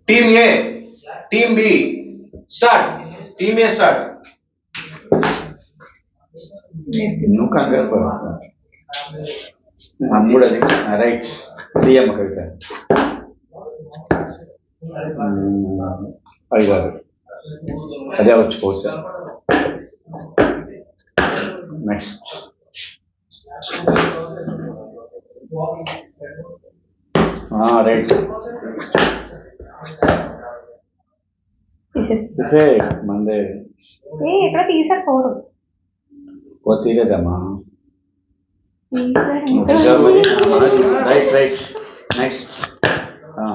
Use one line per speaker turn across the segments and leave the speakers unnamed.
Team ఏ, team B, start. Team ఏ start.
నువ్వు కంగారు అమ్ముడది right. దియమ్మ కవిత అది కాదు, అదే వచ్చి పోసా. నెక్స్ట్ రైట్ తీసే మందే
ఇక్కడ తీసారు పోరు
తీరేదమ్మా. రైట్ రైట్ నెక్స్ట్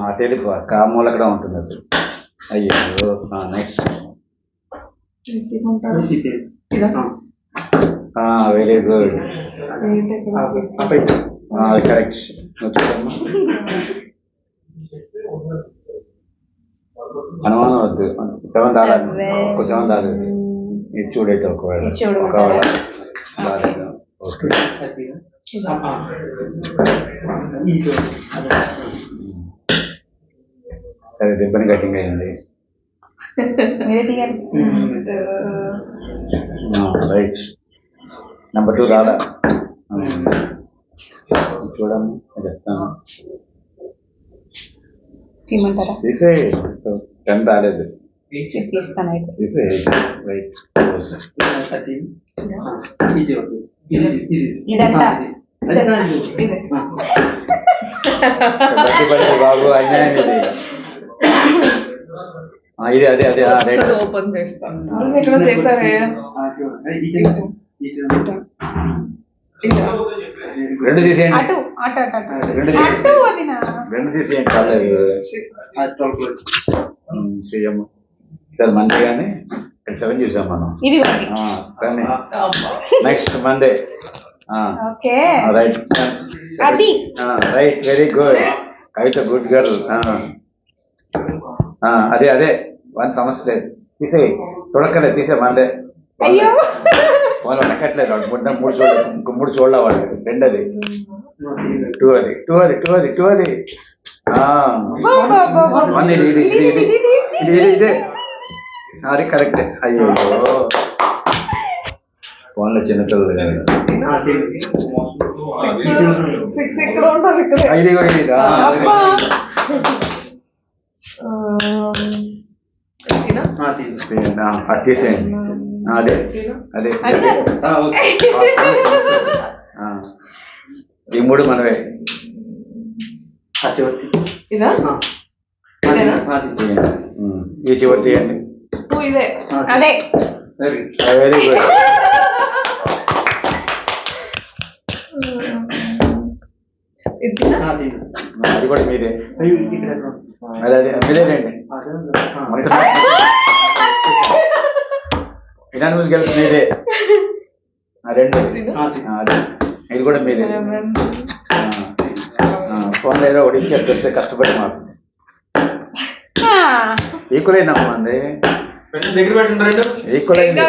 అటు వెళ్ళిపో, కామూల కూడా ఉంటుంది అది. అయ్యో నెక్స్ట్ వెరీ గుడ్, కరెక్ట్. అనుమానం వద్దు, 7 దాడాలి, ఒక 7 దాలేదు. ఇది చూడైతే ఒకవేళ ఓకే. సరే రిబ్బన్ కటింగ్ అయింది. రైట్. నెంబర్ 2 రాదా? చూడమ్మా చెప్తాను. తీసే 10 రాలేదు. తీసే రైట్. బాబు అయినా ఇది అదే అదే రైట్.
ఓపెన్ చేస్తాను చేసావే.
రెండు తీసేయండి, రెండు తీసేయండి. కాలేదు సీఎం మంది కానీ 7 చూసాం మనం. కానీ నెక్స్ట్ మందే. రైట్ రైట్, వెరీ గుడ్ కవిత, గుడ్ గర్ల్. అదే అదే 1 సమస్య లేదు. తీసే చూడక్కర్లేదు, తీసే మందే. వాళ్ళు వెనకట్లేదు, 3 చూడలే వాళ్ళు. 2 అది 2 అది 2 అది 2 అది 2 అది 1 ఇది ఇది ఇది ఇది ఇది ఇదే అది కరెక్ట్. అయ్యో ఫోన్లో చిన్నపిల్లలు ఇది అది తీసేయండి. అదే అదే ఈ 3 మనవే. ఈ చివరి తీయండి. Very good. అది కూడా మీదే. అదే అదే మీదేనండి. ఇనానిమస్ గెలుపు మీదే. 2 అది ఇది కూడా మీదే. ఫోన్లో ఏదో ఒకటి చెప్పేస్తే కష్టపడి మాకు ఈక్వల్ అయినమ్మా అండి.
దగ్గర పెట్టండి.
ఈక్వల్ అయింది.